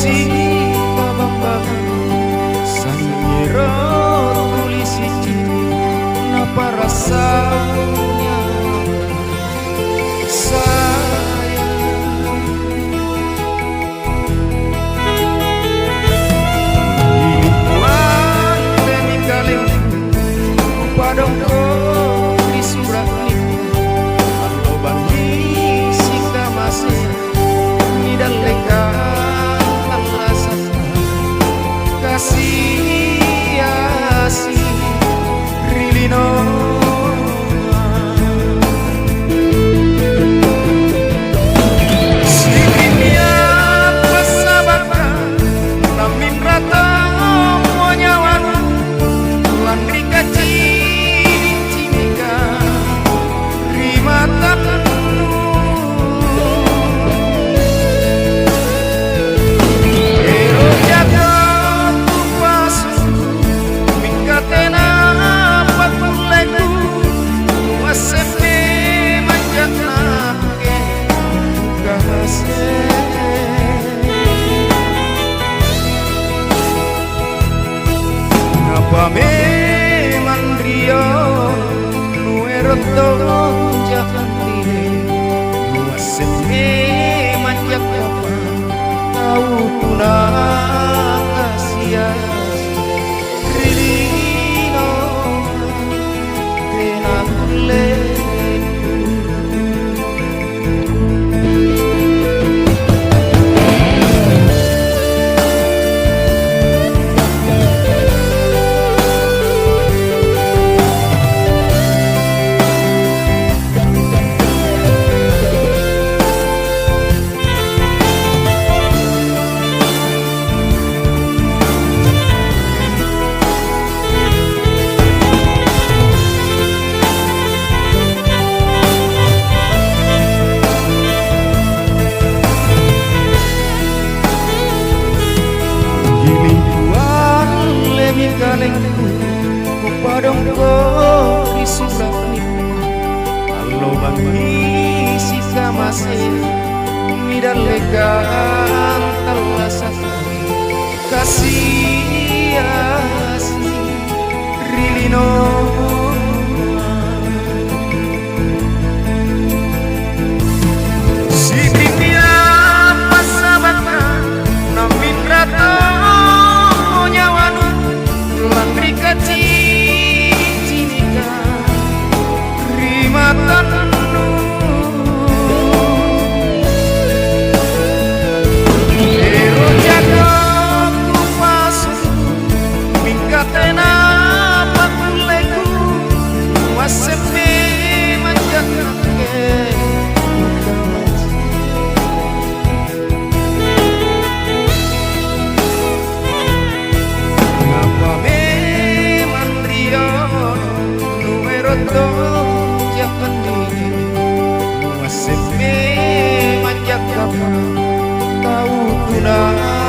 si kabambangan sanyiro tulis siji napa rasanya sayang. Hidupan demi kalian padong di surah ini kalau bagi sika masih dan leka alasan kasih asih rilino sikimia pasabakan namin rata monyawan landri kaci cimika rimatan memang Rio nueroto jangan diri nuaseme manjak apa tahu puna kasihan rilino kena kulit. Kalengku padong ko di surah ini kalau bagi sisa masih midar lekan terlasan kasih asih rilino si dunia pasabakan namin rata landri kaci cinika rimatan ero jaga kupasu mingkatena patuleku wasepe manjakake jangan diri wasepe manjak apa tahu tunai